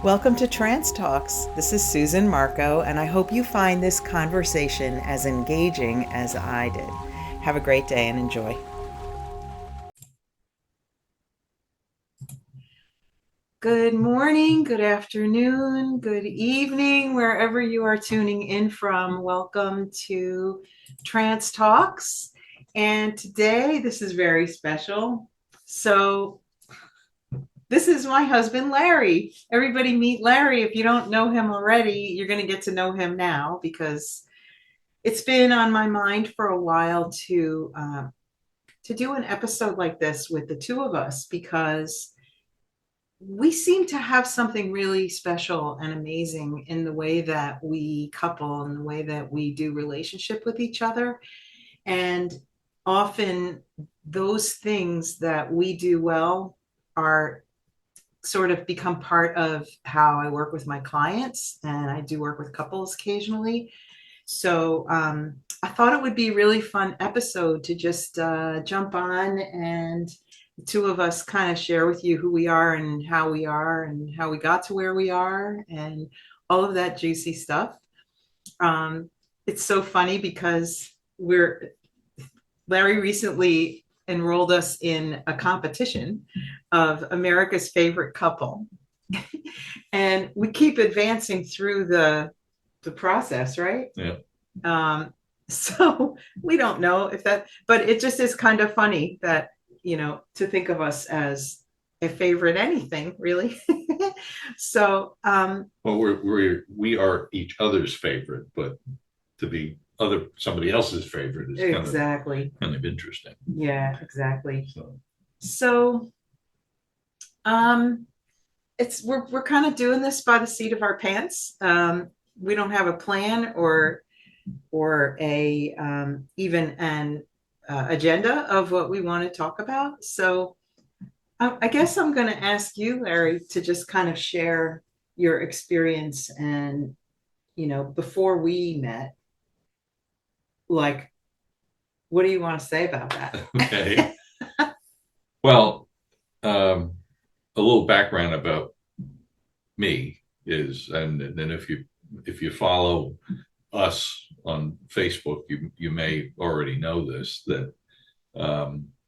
Welcome to Trance Talks. This is Susan Marco, and I hope you find this conversation as engaging as I did. Have a great day and enjoy. Good morning, good afternoon, good evening, wherever you are tuning in from. Welcome to Trance Talks. And today, this is very special. This is my husband, Larry. Everybody meet Larry. If you don't know him already, you're going to get to know him now because it's been on my mind for a while to do an episode like this with the two of us because we seem to have something really special and amazing in the way that we couple and the way that we do relationship with each other. And often those things that we do well are sort of become part of how I work with my clients, and I do work with couples occasionally. So I thought it would be a really fun episode to just jump on and the two of us kind of share with you who we are and how we got to where we are and all of that juicy stuff. It's so funny because Larry recently enrolled us in a competition of America's favorite couple. And we keep advancing through the process, right? Yeah. So we don't know if that, but it just is kind of funny that, to think of us as a favorite anything, really. So, Well, we are each other's favorite, but to be somebody else's favorite is exactly. kind of interesting. Yeah, exactly. So we're kind of doing this by the seat of our pants. We don't have a plan or a even an agenda of what we want to talk about. So I guess I'm going to ask you, Larry, to just kind of share your experience and before we met, like, what do you want to say about that? Okay. Well, a little background about me is, and then if you follow us on Facebook, you may already know this, that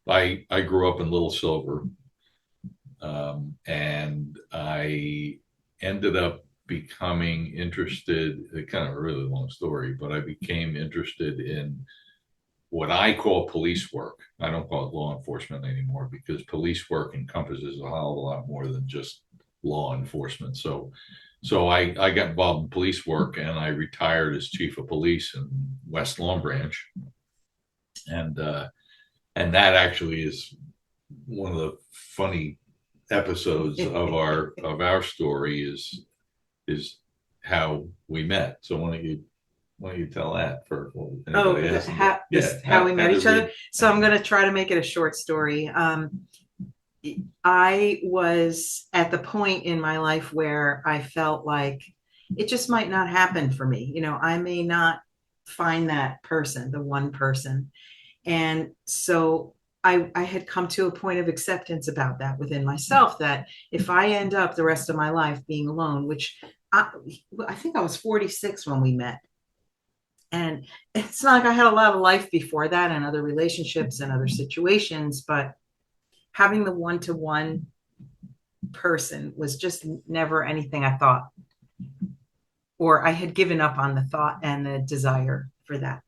I grew up in Little Silver, and I ended up becoming interested. Kind of a really long story, but I became interested in what I call police work. I don't call it law enforcement anymore because police work encompasses a hell of a lot more than just law enforcement. So I got involved in police work and I retired as chief of police in West Long Branch. And that actually is one of the funny episodes of our story is how we met. So why don't you tell that for how we met each other? So I'm going to try to make it a short story. I was at the point in my life where I felt like it just might not happen for me. I may not find that person, the one person. And so I had come to a point of acceptance about that within myself, that if I end up the rest of my life being alone, which I think I was 46 when we met. And it's not like I had a lot of life before that and other relationships and other situations, but having the one-to-one person was just never anything I thought, or I had given up on the thought and the desire for that.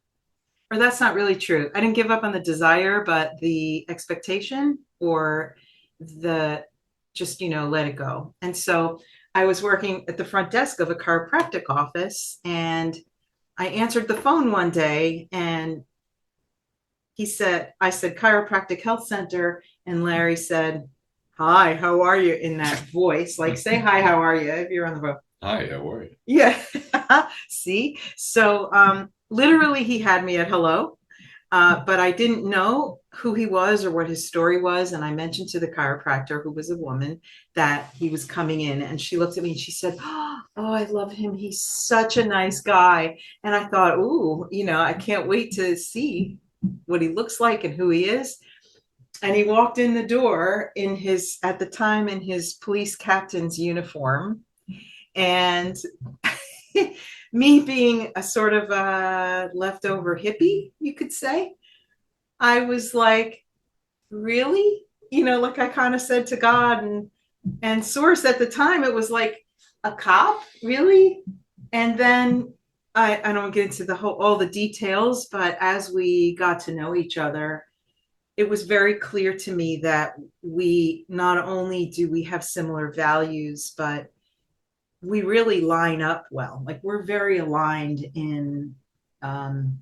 Or that's not really true. I didn't give up on the desire, but the expectation or the just, let it go. And so I was working at the front desk of a chiropractic office, and I answered the phone one day and I said, Chiropractic Health Center. And Larry said, hi, how are you? In that voice, like, say, hi, how are you? If you're on the phone. Hi, how are you? Yeah. See? So literally he had me at hello, but I didn't know who he was or what his story was. And I mentioned to the chiropractor, who was a woman, that he was coming in, and she looked at me and she said, oh, I love him. He's such a nice guy. And I thought, ooh, I can't wait to see what he looks like and who he is. And he walked in the door at the time in his police captain's uniform. And me being a sort of a leftover hippie, you could say, I was like, really? Like I kind of said to God and Source at the time, it was like, a cop, really? And then I don't get into all the details, but as we got to know each other, it was very clear to me that we not only do we have similar values, but we really line up well. Like we're very aligned in, um,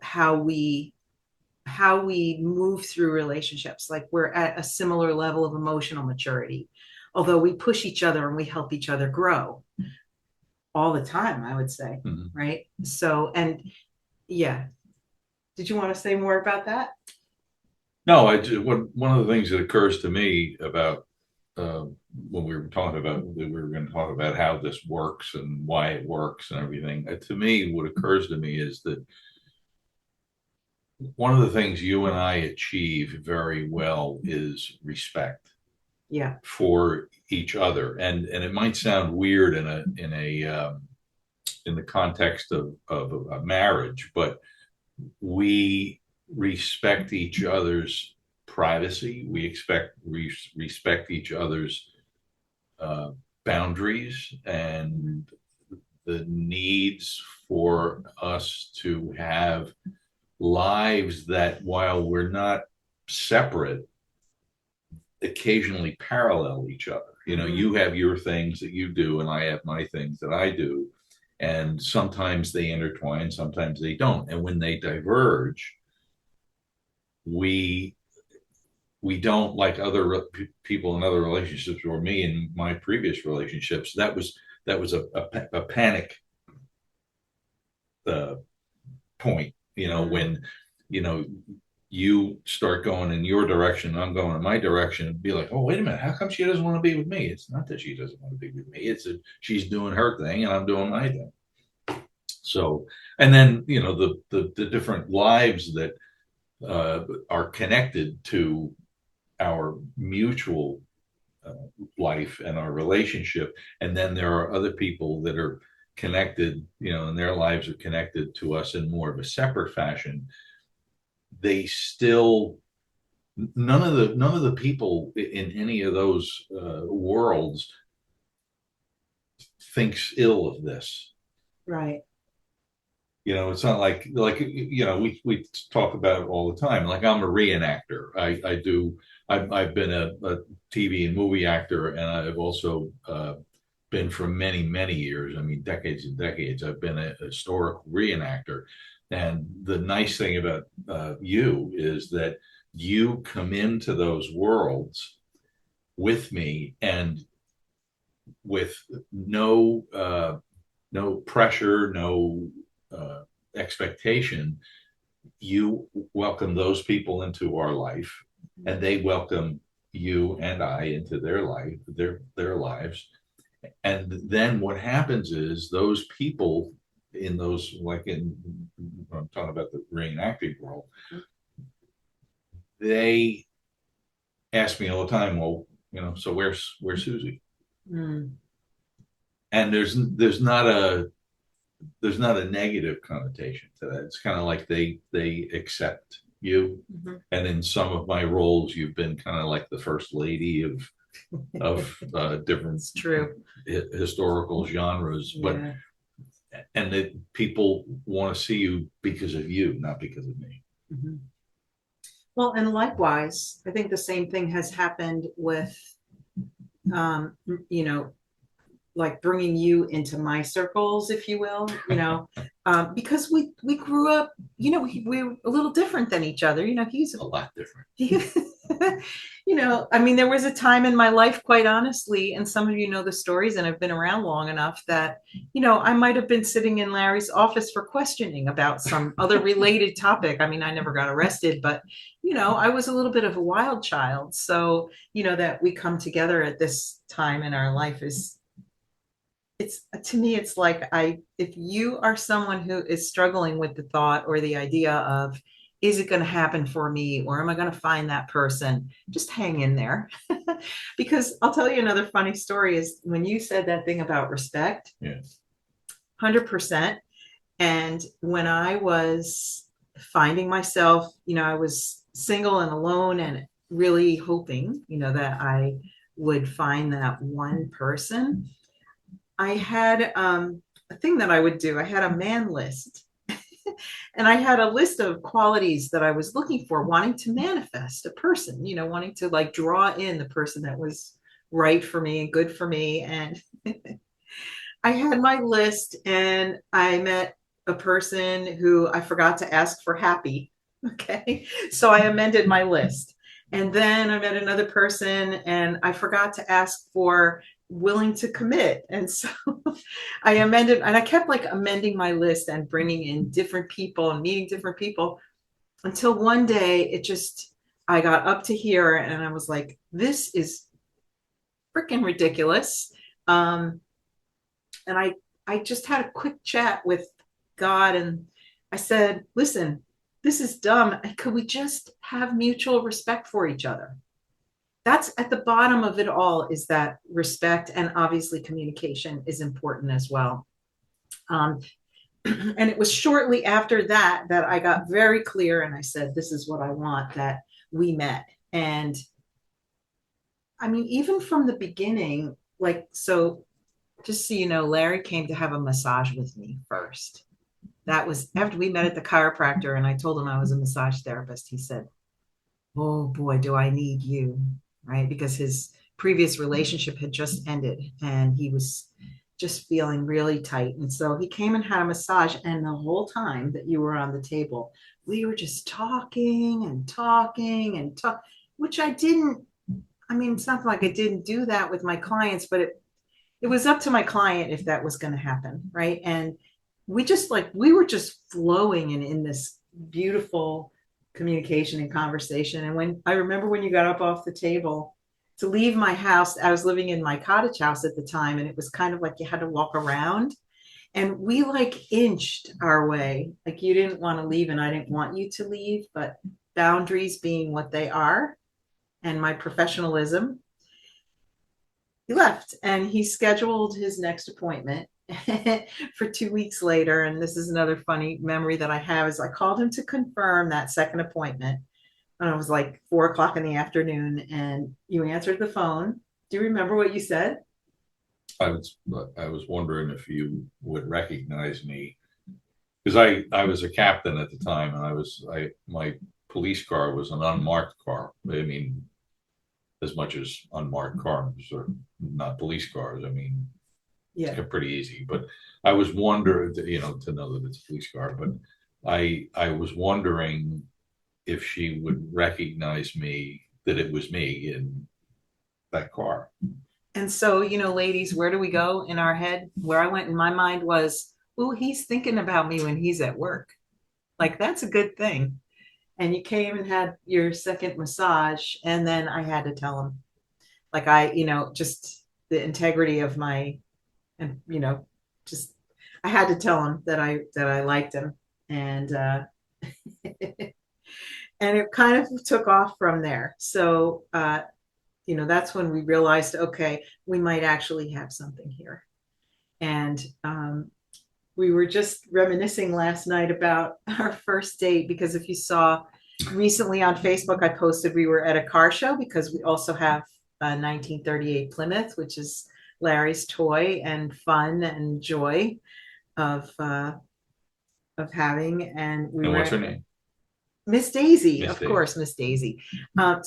how we move through relationships. Like we're at a similar level of emotional maturity, although we push each other and we help each other grow all the time, I would say. Mhm. Right. So, and yeah. Did you want to say more about that? No, one of the things that occurs to me about uh, when we were talking about we were going to talk about how this works and why it works and everything. To me, what occurs to me is that one of the things you and I achieve very well is respect Yeah. for each other, and it might sound weird in the context of a marriage, but we respect each other's privacy. We respect each other's uh, boundaries and the needs for us to have lives that, while we're not separate, occasionally parallel each other. You have your things that you do, and I have my things that I do. And sometimes they intertwine, sometimes they don't. And when they diverge, we we don't, like other people in other relationships, or me in my previous relationships. That was a panic uh, point. When you know you start going in your direction, I'm going in my direction, and be like, oh, wait a minute, how come she doesn't want to be with me? It's not that she doesn't want to be with me. She's doing her thing and I'm doing my thing. So, and then the different lives that are connected to our mutual uh, life and our relationship. And then there are other people that are connected, and their lives are connected to us in more of a separate fashion. They still, none of the people in any of those worlds thinks ill of this. Right. It's not like we talk about it all the time. Like, I'm a reenactor. I've been a TV and movie actor, and I've also been for many, many years. I mean, decades and decades. I've been a historical reenactor. And the nice thing about you is that you come into those worlds with me, and with no pressure, no uh, expectation. You welcome those people into our life, and they welcome you and I into their lives. And then what happens is, those people in those, like I'm talking about the reenacting world, they ask me all the time, well, so where's Susie? Mm. And there's not a negative connotation to that. It's kind of like they accept you. Mm-hmm. And in some of my roles, you've been kind of like the first lady of different It's true. Historical genres. But Yeah. and that people want to see you because of you, not because of me. Mm-hmm. Well, and likewise, I think the same thing has happened with, um, you know, like bringing you into my circles, if you will, because we grew up, we were a little different than each other. He's A lot different. he, I mean, there was a time in my life, quite honestly, and some of you know the stories and have been around long enough that, I might have been sitting in Larry's office for questioning about some other related topic. I mean, I never got arrested, but, I was a little bit of a wild child. So, that we come together at this time in our life it's to me, it's like, if you are someone who is struggling with the thought or the idea of, is it going to happen for me, or am I going to find that person, just hang in there. Because I'll tell you another funny story is when you said that thing about respect, Yeah. 100%. And when I was finding myself, I was single and alone and really hoping, that I would find that one person. I had a thing that I would do. I had a man list. And I had a list of qualities that I was looking for, wanting to manifest a person, wanting to like draw in the person that was right for me and good for me. And I had my list and I met a person who I forgot to ask for happy. Okay. So I amended my list. And then I met another person and I forgot to ask for willing to commit. And so I amended and I kept like amending my list and bringing in different people and meeting different people until one day I got up to here and I was like, this is freaking ridiculous. Um, and I just had a quick chat with God and I said, listen, this is dumb. Could we just have mutual respect for each other? That's at the bottom of it all, is that respect, and obviously communication is important as well. Um, and it was shortly after that I got very clear and I said, this is what I want, that we met. And I mean, even from the beginning, like, so just so you know, Larry came to have a massage with me first. That was after we met at the chiropractor and I told him I was a massage therapist. He said, oh boy, do I need you, right? Because his previous relationship had just ended and he was just feeling really tight. And so he came and had a massage. And the whole time that you were on the table, we were just talking and talking and talk, which I didn't. I mean, it's not like I didn't do that with my clients, but it was up to my client if that was going to happen, right? And we were just flowing and in this beautiful communication and conversation. And when I remember when you got up off the table to leave my house, I was living in my cottage house at the time, and it was kind of like you had to walk around. And we like inched our way. Like you didn't want to leave, and I didn't want you to leave, but boundaries being what they are and my professionalism, he left and he scheduled his next appointment for 2 weeks later. And this is another funny memory that I have is I called him to confirm that second appointment. And it was like 4 o'clock in the afternoon and you answered the phone. Do you remember what you said? I was I was wondering if you would recognize me because I was a captain at the time and I my police car was an unmarked car. I mean, as much as unmarked cars are not police cars. I mean, Yeah. it's pretty easy. But I was wondering, to know that it's a police car. But I was wondering if she would recognize me, that it was me in that car. And so, ladies, where do we go in our head? Where I went in my mind was, oh, he's thinking about me when he's at work. Like, that's a good thing. And you came and had your second massage. And then I had to tell him, like, just the integrity of my, and, just, I had to tell him that I liked him. And, and it kind of took off from there. So, that's when we realized, okay, we might actually have something here. And we were just reminiscing last night about our first date because if you saw recently on Facebook, I posted we were at a car show because we also have a 1938 Plymouth, which is Larry's toy and fun and joy of uh, of having. And we And were what's her at name? Miss Daisy, Miss of Daisy. course, Miss Daisy.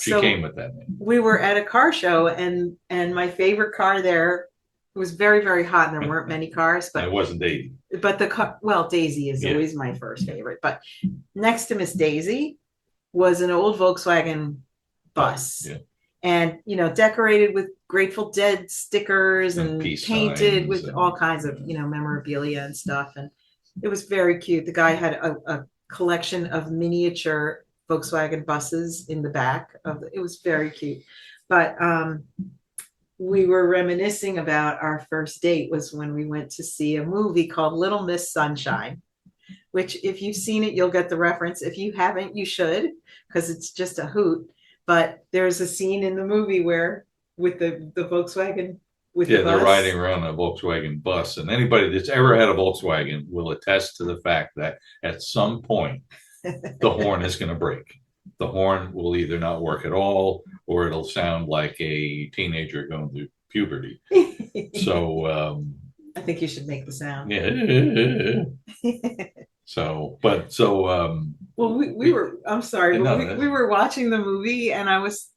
She So came with that name. we were at a car show and my favorite car there, it was very, very hot and there weren't many cars, And it wasn't Daisy. but the car, well, Daisy is Yeah. always my first favorite, but next to Miss Daisy was an old Volkswagen bus. Yeah. And decorated with Grateful Dead stickers and peace painted signs with and all kinds of memorabilia and stuff. And it was very cute. The guy had a collection of miniature Volkswagen buses in the back of it. Was very cute. But we were reminiscing about our first date was when we went to see a movie called Little Miss Sunshine, which if you've seen it, you'll get the reference. If you haven't, you should, because it's just a hoot. But there's a scene in the movie where with the Volkswagen with the Yeah, they're riding bus. around a Volkswagen bus, and anybody that's ever had a Volkswagen will attest to the fact that at some point the horn is going to break. The horn will either not work at all, or it'll sound like a teenager going through puberty. So, I think you should make the sound. yeah. So, but so, Well, we were, I'm sorry, but no, we were watching the movie and I was,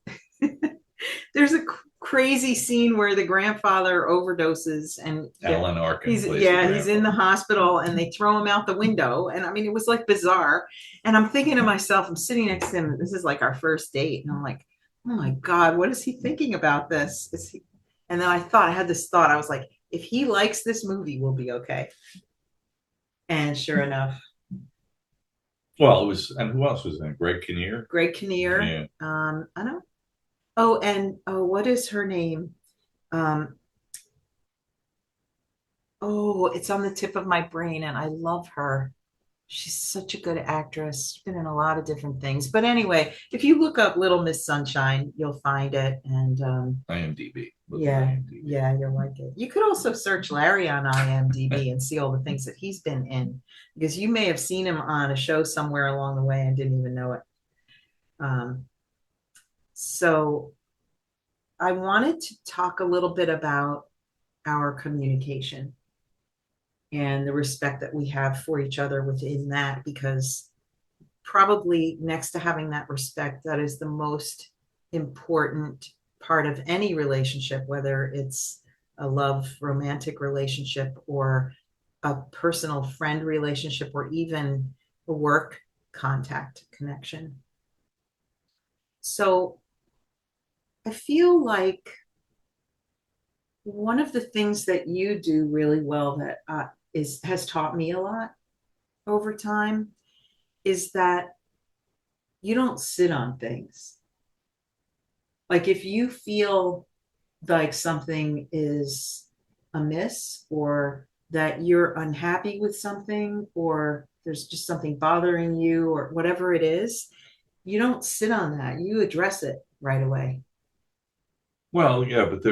there's a crazy scene where the grandfather overdoses and Alan Arkin he's, plays the yeah, he's in the grandfather. hospital and they throw him out the window. And I mean, it was like bizarre. And I'm thinking to myself, I'm sitting next to him. This is like our first date. And I'm like, oh my God, what is he thinking about this? Is he, and then I had this thought, I was like, if he likes this movie, we'll be okay. And sure enough, Well, it was, and who else was in it? Greg Kinnear. Greg Kinnear. Yeah. I don't. Oh, and oh, what is her name? Um, oh, it's on the tip of my brain, and I love her. She's such a good actress. She's been in a lot of different things. But anyway, if you look up Little Miss Sunshine, you'll find it. And IMDb. Look at yeah, IMDb. yeah, you'll like it. You could also search Larry on IMDb and see all the things that he's been in, because you may have seen him on a show somewhere along the way and didn't even know it. Um, so I wanted to talk a little bit about our communication and the respect that we have for each other within that, because probably next to having that respect, that is the most important part of any relationship, whether it's a love romantic relationship or a personal friend relationship or even a work contact connection. So I feel like one of the things that you do really well that is has taught me a lot over time is that you don't sit on things. Like if you feel like something is amiss or that you're unhappy with something or there's just something bothering you or whatever it is, you don't sit on that. You address it right away. Well, yeah, but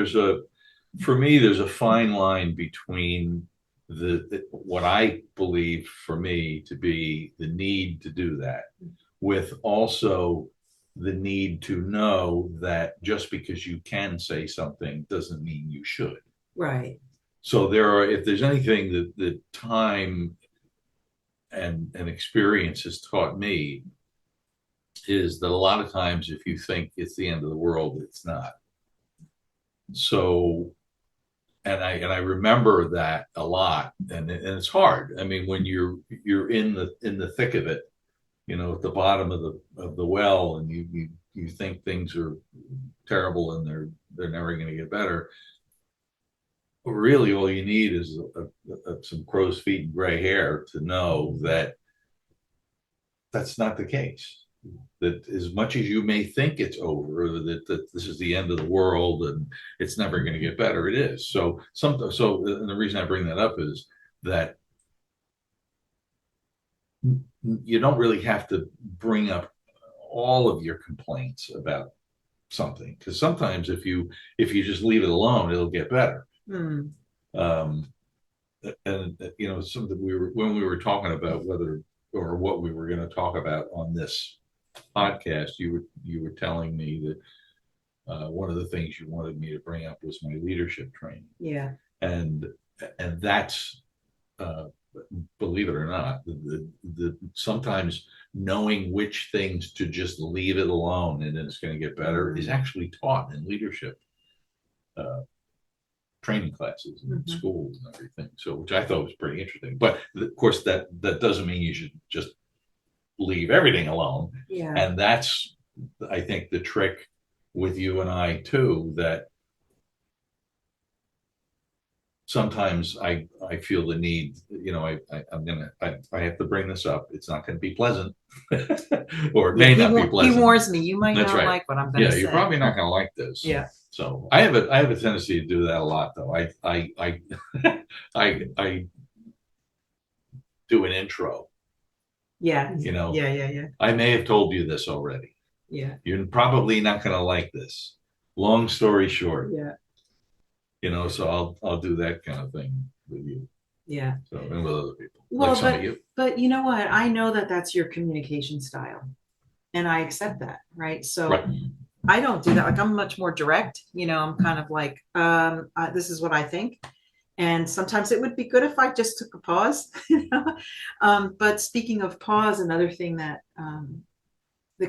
for me, there's a fine line between what I believe for me to be the need to do that, with also the need to know that just because you can say something doesn't mean you should. Right. So if there's anything that time and experience has taught me, is that a lot of times if you think it's the end of the world, it's not. So, and I remember that a lot, and it's hard. I mean, when you're in the thick of it, at the bottom of the well, and you think things are terrible and they're never going to get better. Really, all you need is some crow's feet and gray hair to know that that's not the case. That as much as you may think it's over, that this is the end of the world and it's never going to get better, it is. And the reason I bring that up is that you don't really have to bring up all of your complaints about something, because sometimes if you just leave it alone, it'll get better. Hmm. Um, and something when we were talking about whether or what we were going to talk about on this podcast, you were telling me that one of the things you wanted me to bring up was my leadership training. Yeah. And that's uh, believe it or not, sometimes knowing which things to just leave it alone and then it's going to get better is actually taught in leadership uh, training classes and schools and everything. So, which I thought was pretty interesting. But of course, that doesn't mean you should just leave everything alone. Yeah. And that's, I think, the trick with you and I too, that sometimes I feel the need, I have to bring this up. It's not going to be pleasant, or it may not be He pleasant. warns me, you might That's not right. like what I'm going to Yeah, say. you're probably not going to like this. Yeah. So I have a tendency to do that a lot, though. I I do an intro. Yeah. Yeah. Yeah. I may have told you this already. Yeah. You're probably not going to like this, long story short, Yeah. so I'll do that kind of thing with you. Yeah. So, and with other people, like Well, some of you. but you know what? I know that that's your communication style, and I accept that, right? So Right. I don't do that. Like I'm much more direct. I'm kind of like, this is what I think. And sometimes it would be good if I just took a pause. But speaking of pause, another thing that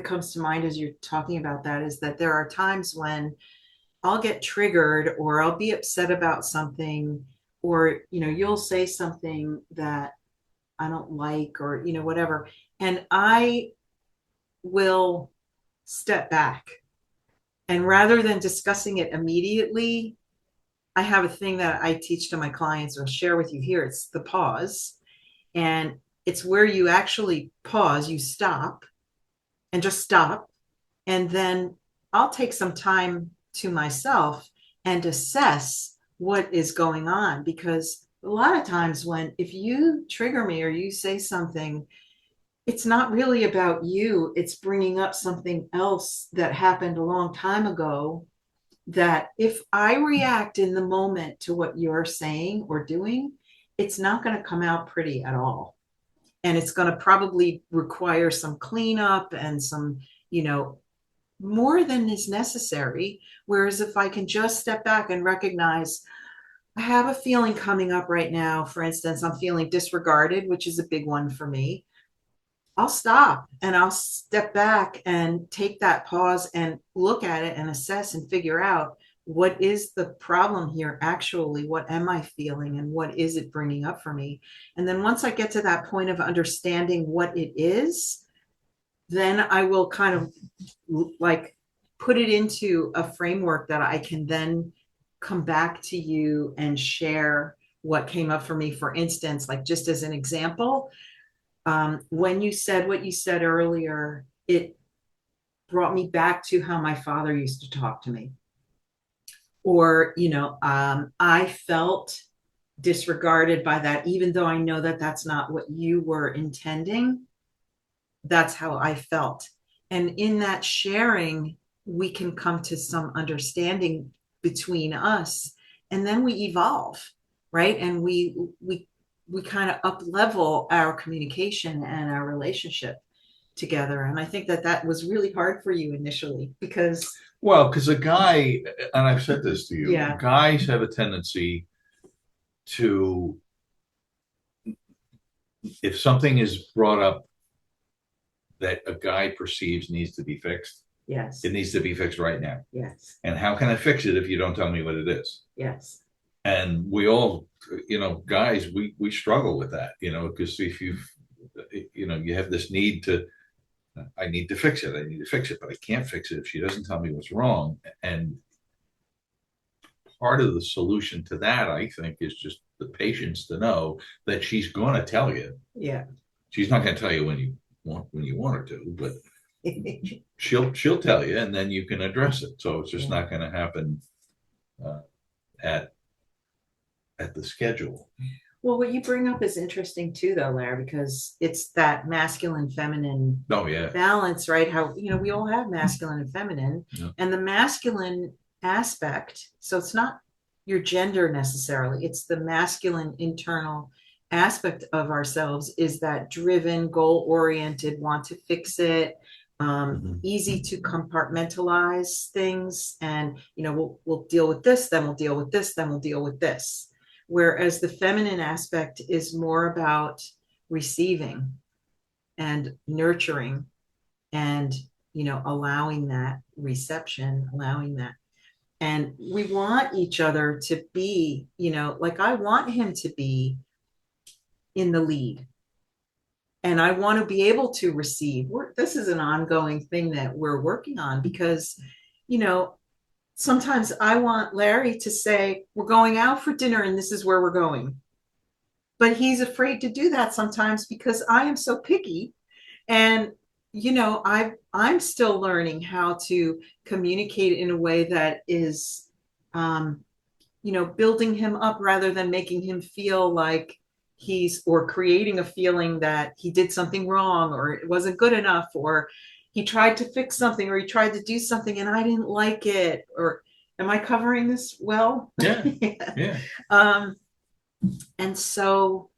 comes to mind as you're talking about that is that there are times when I'll get triggered or I'll be upset about something, or you'll say something that I don't like, or whatever, and I will step back, and rather than discussing it immediately, I have a thing that I teach to my clients or share with you here. It's the pause. And it's where you actually pause, you stop and just stop. And then I'll take some time to myself and assess what is going on. Because a lot of times, if you trigger me or you say something, it's not really about you, it's bringing up something else that happened a long time ago, that if I react in the moment to what you're saying or doing, it's not going to come out pretty at all. And it's going to probably require some cleanup and some, you know, more than is necessary. Whereas if I can just step back and recognize, I have a feeling coming up right now. For instance, I'm feeling disregarded, which is a big one for me. I'll stop and I'll step back and take that pause and look at it and assess and figure out, what is the problem here actually? What am I feeling and what is it bringing up for me? And then once I get to that point of understanding what it is, then I will kind of like put it into a framework that I can then come back to you and share what came up for me. For instance, like just as an example, when you said what you said earlier, it brought me back to how my father used to talk to me. Or, I felt disregarded by that, even though I know that that's not what you were intending. That's how I felt. And in that sharing, we can come to some understanding between us, and then we evolve, right? And we kind of up level our communication and our relationship together. And I think that that was really hard for you initially because, Well, because a guy, and I've said this to you, yeah, guys have a tendency to, if something is brought up that a guy perceives needs to be fixed, yes, it needs to be fixed right now. yes, And how can I fix it if you don't tell me what it is? yes, And we all, guys, we struggle with that, because if you have this need to, I need to fix it, I need to fix it, but I can't fix it if she doesn't tell me what's wrong. And part of the solution to that, I think, is just the patience to know that she's going to tell you. yeah. She's not going to tell you when you want her to, but she'll tell you, and then you can address it. So it's just Yeah. not going to happen uh, at at the schedule. Well, what you bring up is interesting too, though, Larry, because it's that masculine feminine Oh yeah, balance, right? How, we all have masculine and feminine, yeah. and the masculine aspect. So it's not your gender necessarily, it's the masculine internal aspect of ourselves, is that driven, goal oriented, want to fix it, easy to compartmentalize things. And, we'll deal with this, then we'll deal with this, then we'll deal with this. Whereas the feminine aspect is more about receiving and nurturing and, allowing that reception, allowing that. And we want each other to be, like I want him to be in the lead. And I want to be able to receive. This is an ongoing thing that we're working on because, you know, sometimes I want Larry to say, we're going out for dinner and this is where we're going. But he's afraid to do that sometimes because I am so picky. And, I'm still learning how to communicate in a way that is, building him up rather than making him feel like or creating a feeling that he did something wrong or it wasn't good enough, or, he tried to fix something or he tried to do something and I didn't like it. Or am I covering this well? Yeah. Yeah. Yeah. Um, and so,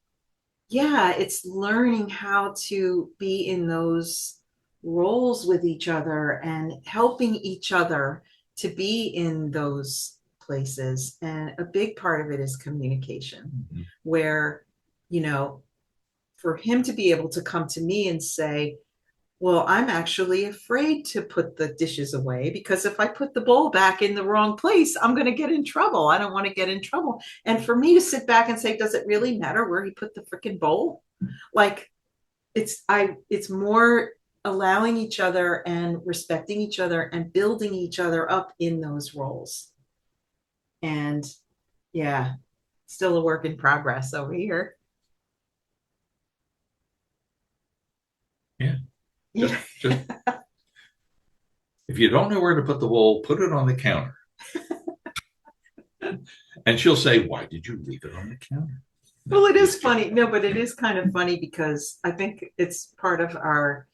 yeah, it's learning how to be in those roles with each other and helping each other to be in those places. And a big part of it is communication, Mhm. where, you know, for him to be able to come to me and say, well, I'm actually afraid to put the dishes away because if I put the bowl back in the wrong place, I'm going to get in trouble. I don't want to get in trouble. And for me to sit back and say, does it really matter where he put the freaking bowl? Like it's more allowing each other and respecting each other and building each other up in those roles. And yeah, still a work in progress over here. Yeah. Yeah. Just if you don't know where to put the bowl, put it on the counter. And she'll say, why did you leave it on the counter? No, Well, it is just funny. kidding. No, but it is kind of funny because I think it's part of our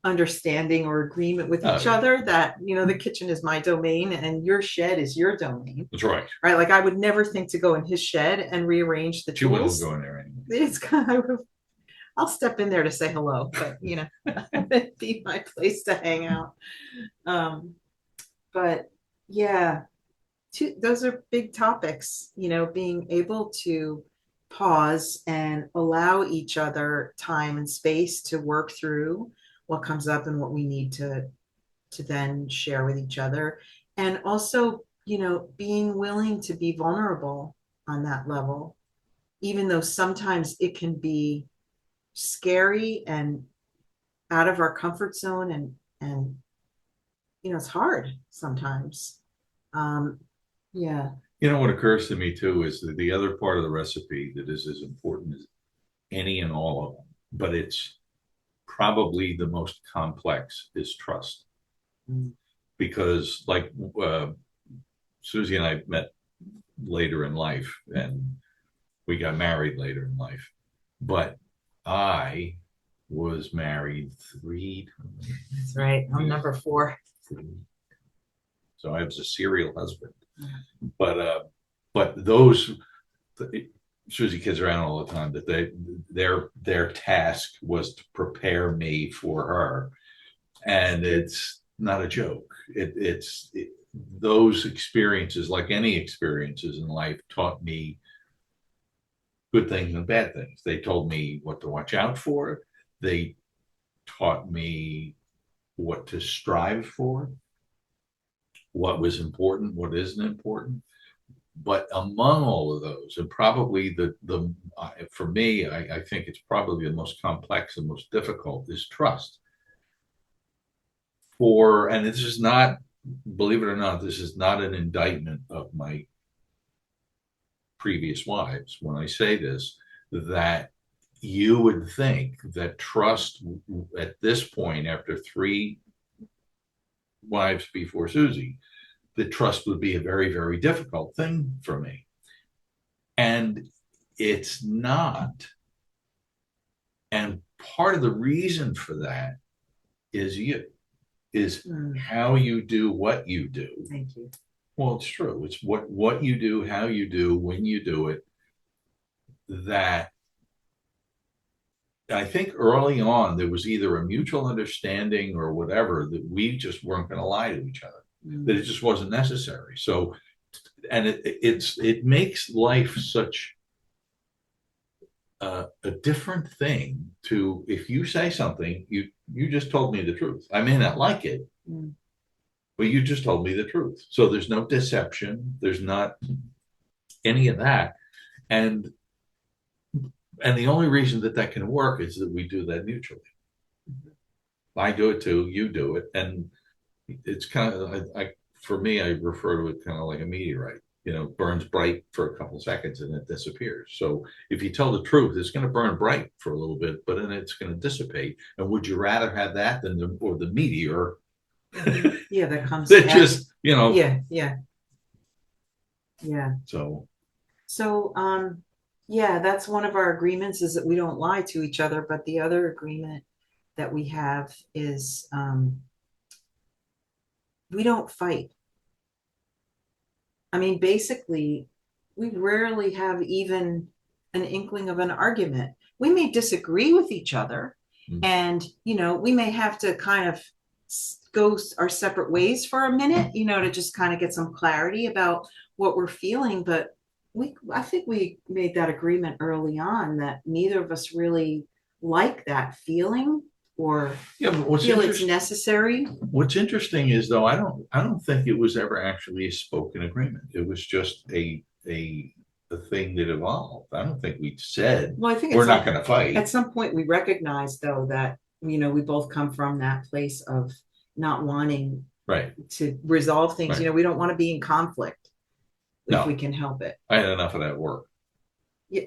understanding or agreement with Oh, each yeah. other that, the kitchen is my domain and your shed is your domain. That's right. Right? Like I would never think to go in his shed and rearrange the She wouldn't tools. go in there anyway. It's kind of, I'll step in there to say hello, but it'd be my place to hang out. Um, but yeah, those are big topics, being able to pause and allow each other time and space to work through what comes up and what we need to then share with each other. And also, being willing to be vulnerable on that level, even though sometimes it can be scary and out of our comfort zone and it's hard sometimes. Um, yeah. What occurs to me too is that the other part of the recipe that is as important as any and all of them, but it's probably the most complex is trust. Mm. Because, like, Susie and I met later in life and we got married later in life. But I was married three That's right. I'm number four. So I was a serial husband. Yeah. But those Susie kids around all the time that their task was to prepare me for her, and it's not a joke. Those experiences, like any experiences in life, taught me good things and bad things. They told me what to watch out for. They taught me what to strive for, what was important, what isn't important. But among all of those, and probably the for me, I think it's probably the most complex and most difficult is trust. And this is not, believe it or not, this is not an indictment of my previous wives when I say this, that you would think that trust at this point, after three wives before Susie, that trust would be a very, very difficult thing for me. And it's not. And part of the reason for that is how you do what you do. Thank you. Well, it's true. It's what you do, how you do, when you do it, that I think early on there was either a mutual understanding or whatever that we just weren't going to lie to each other, that it just wasn't necessary. So, and it makes life such a different thing to, if you say something, you just told me the truth. I may not like it, but you just told me the truth. So there's no deception. There's not any of that. And the only reason that can work is that we do that mutually. I do it too, you do it, and it's kind of for me, I refer to it kind of like a meteorite. Burns bright for a couple of seconds and it disappears. So if you tell the truth, it's going to burn bright for a little bit, but then it's going to dissipate. And would you rather have that than the meteor? Yeah, that comes that just yeah, yeah. So yeah, that's one of our agreements is that we don't lie to each other. But the other agreement that we have is we don't fight. I mean, basically, we rarely have even an inkling of an argument. We may disagree with each other, Mm. and we may have to kind of go our separate ways for a minute, to just kind of get some clarity about what we're feeling. But I think we made that agreement early on that neither of us really like that feeling or Yeah, but feel it's necessary. what's interesting is though I don't think it was ever actually a spoken agreement. It was just a thing that evolved. I don't think we said Well, I think we're not going to at fight. some point we recognize though that we both come from that place of not wanting Right, to resolve things. right. We don't want to be in conflict if we No, can help it. I had enough of that work. Yeah.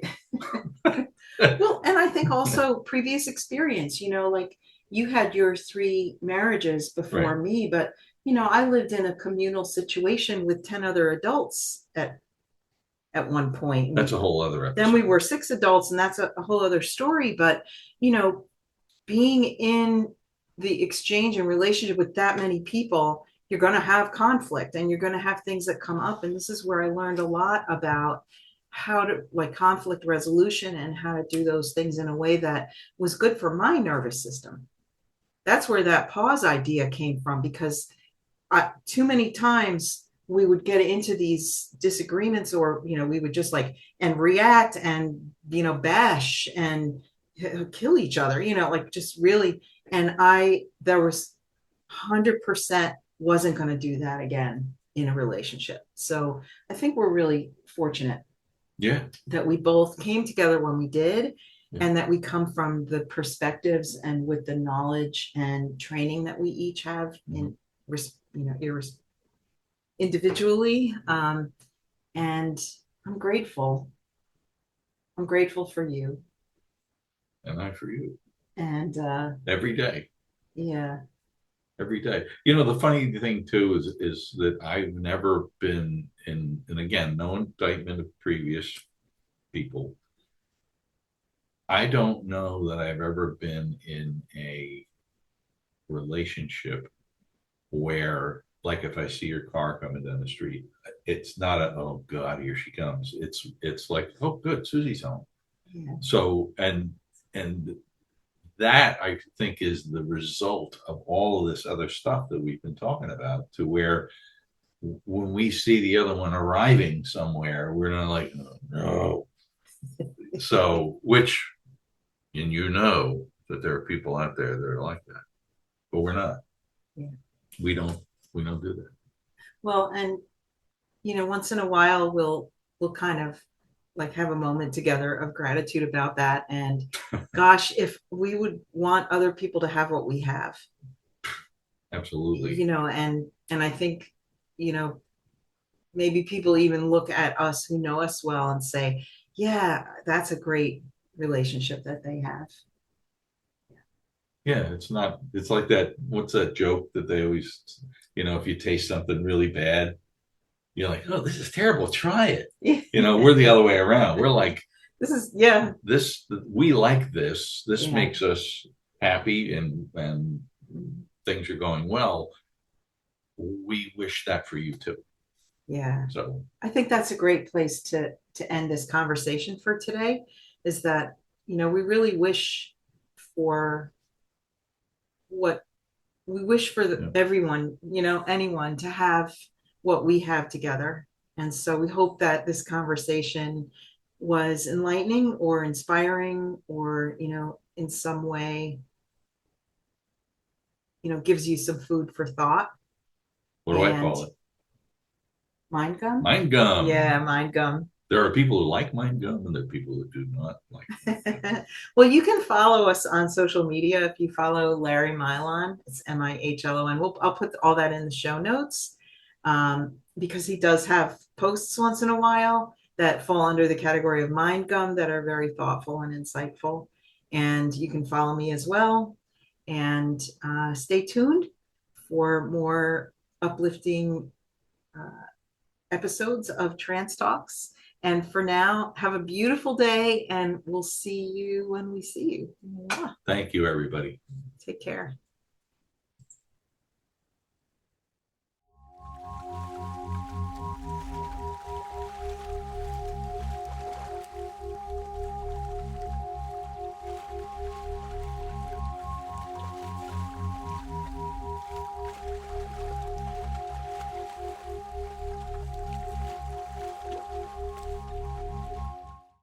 Well, and I think also previous experience, like you had your three marriages Right. before me, but I lived in a communal situation with 10 other adults at one point. That's And a whole other then we episode. were six adults, and that's a whole other story. But, you know, being in the exchange and relationship with that many people, you're going to have conflict and you're going to have things that come up. And this is where I learned a lot about how to like conflict resolution and how to do those things in a way that was good for my nervous system. That's where that pause idea came from because too many times we would get into these disagreements or we would just like and react and bash and kill each other, like just really. And there was 100% wasn't going to do that again in a relationship. So I think we're really fortunate Yeah, that we both came together when we did, yeah. and that we come from the perspectives and with the knowledge and training that we each have in individually. And I'm grateful. I'm grateful for you. And I for you And every day. yeah, Every day. You know, the funny thing too is that I've never been in, and again, no indictment of previous people. I don't know that I've ever been in a relationship where, like, if I see your car coming down the street, it's not a oh God, here she comes. It's like, oh good, Susie's home. yeah, So and that I think is the result of all of this other stuff that we've been talking about, to where when we see the other one arriving somewhere, we're not like, oh, no. So, which, and that there are people out there that are like that, but we're not. yeah. We don't. We don't do that. Well, and once in a while we'll kind of like have a moment together of gratitude about that. And gosh, if we would want other people to have what we have, Absolutely. and I think, you know, maybe people even look at us who know us well and say, yeah, that's a great relationship that they have. Yeah, it's not. It's like that. What's that joke that they always, if you taste something really bad, you're like, oh, this is terrible. Try it. We're the other way around. We're like, This is, yeah, this. We like this. This yeah, makes us happy, and things are going well. We wish that for you too. yeah. So I think that's a great place to end this conversation for today, is that, we really wish for what we wish for yeah. everyone, anyone to have what we have together. And so we hope that this conversation was enlightening or inspiring or, in some way, gives you some food for thought. What do I And call it? mind gum? Mind gum. Yeah, mind gum. There are people who like mind gum, and there are people who do not like mind gum. Well, you can follow us on social media. If you follow Larry Mylon, it's Mihlon. I'll put all that in the show notes, because he does have posts once in a while that fall under the category of mind gum that are very thoughtful and insightful. And you can follow me as well. And stay tuned for more uplifting uh, episodes of Trance Talks. And for now, have a beautiful day, and we'll see you when we see you. Mwah. Thank you, everybody. Take care.